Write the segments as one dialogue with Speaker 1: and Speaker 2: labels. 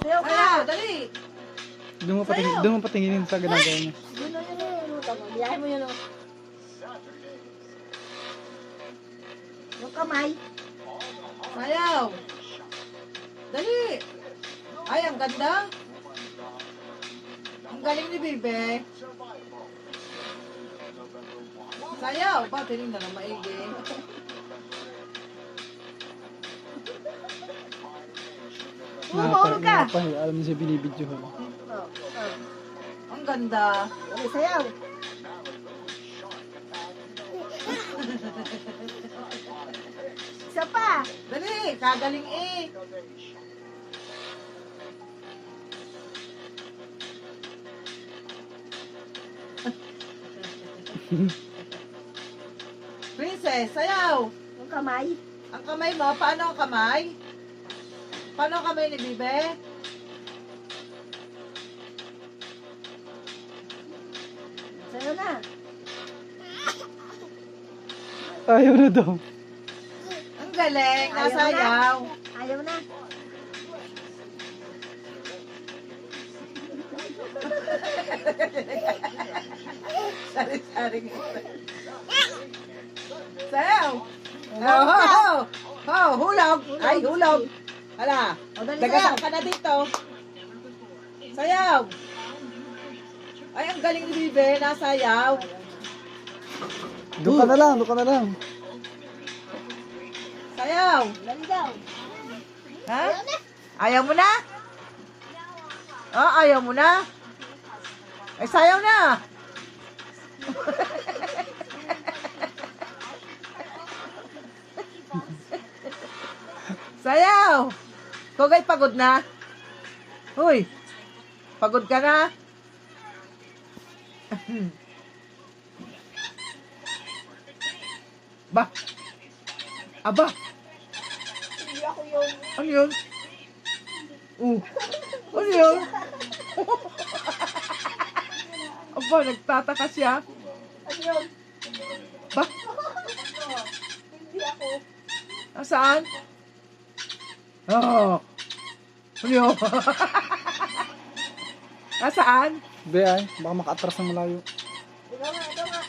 Speaker 1: Sayaw ka.
Speaker 2: Sayaw, dali.
Speaker 3: Doon mo patinginin sa ginagawa niya.
Speaker 1: Yun o, yun o. Tama, biyahe mo yun o. Yung kamay.
Speaker 2: Sayaw. Dali. Ay, ang ganda. Ang galing ni Bibe. Sayaw. Ba, tinig na lang maigi.
Speaker 1: Mahulog ka.
Speaker 3: Alam niya siya binibidyohan.
Speaker 2: Ang ganda.
Speaker 1: Dali, sayaw. Isa pa.
Speaker 2: Dali, kagaling eh. Princess, sayaw.
Speaker 1: Yung kamay.
Speaker 2: Ang kamay mo, paano ang kamay? Paano ang kamay ni Bibe?
Speaker 1: Sayaw na.
Speaker 3: Ayaw na daw.
Speaker 2: Ang galing,
Speaker 1: Ayaw
Speaker 2: nasayaw.
Speaker 1: Ayaw na.
Speaker 2: Sari-sari ito. Sayaw.
Speaker 1: Hulog ka.
Speaker 2: Hulog. Ay, hulog. Hala,
Speaker 1: O, dali,
Speaker 2: dagasan
Speaker 1: sayaw.
Speaker 2: ka na dito. Sayaw. Ay, ang galing ni Bibe, nasayaw.
Speaker 3: Doon ka na lang, doon ka na lang.
Speaker 2: Sayaw.
Speaker 1: Dali daw.
Speaker 2: Ha? Ayaw mo na? Ayaw mo na? Ay, sayaw na. Sayaw. Kugay, pagod na? Uy, pagod ka na? Ba? Aba?
Speaker 1: Hindi ako yun.
Speaker 2: Ano yun? Ano yun? Aba, nagtataka siya.
Speaker 1: Ano yun?
Speaker 2: Ba?
Speaker 1: Hindi ako.
Speaker 2: Nasaan? Oh. Ano yun? Nasaan?
Speaker 3: Be ay, baka maka-atras ng malayo.
Speaker 1: Ikaw nga, ikaw nga.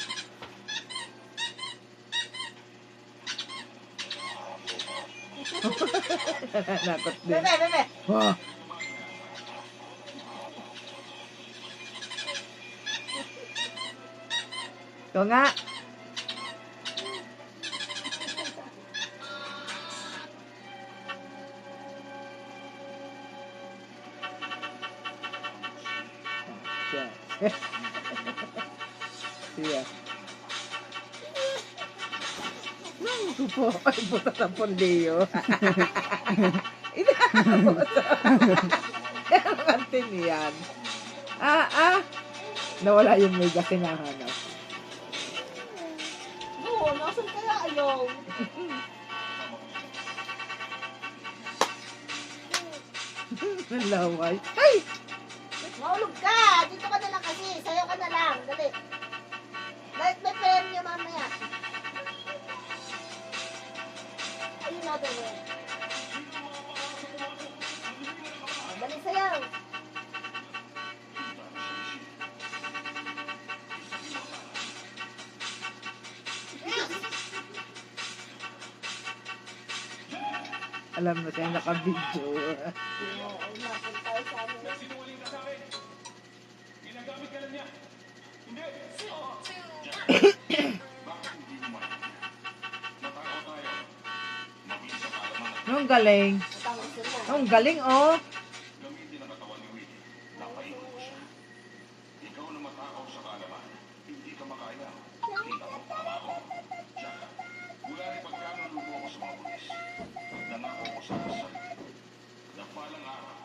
Speaker 2: Nakot din.
Speaker 1: Bebe, bebe.
Speaker 2: Oh. Ito nga.
Speaker 3: Siya. Siya.
Speaker 2: Ito po. Ay, buta sa pondiyo. Ina. Yan ang antin yan. Nawala yung may kasi nahanap.
Speaker 1: Oo, nasan kaya ayaw?
Speaker 2: Nalaway. Ay!
Speaker 1: Mahulog ka! Dito ka na lang kasi. Sayaw ka na lang. Dali. Like may premyo mamaya. Ayun na doon. Dali sayaw.
Speaker 2: Alam mo tayo naka-video. Ang galing. Ang galing, oh.
Speaker 4: Mula ni pagkano lumo ako sa mga pulis, nangako ko sa kasal. Nagpalang araw,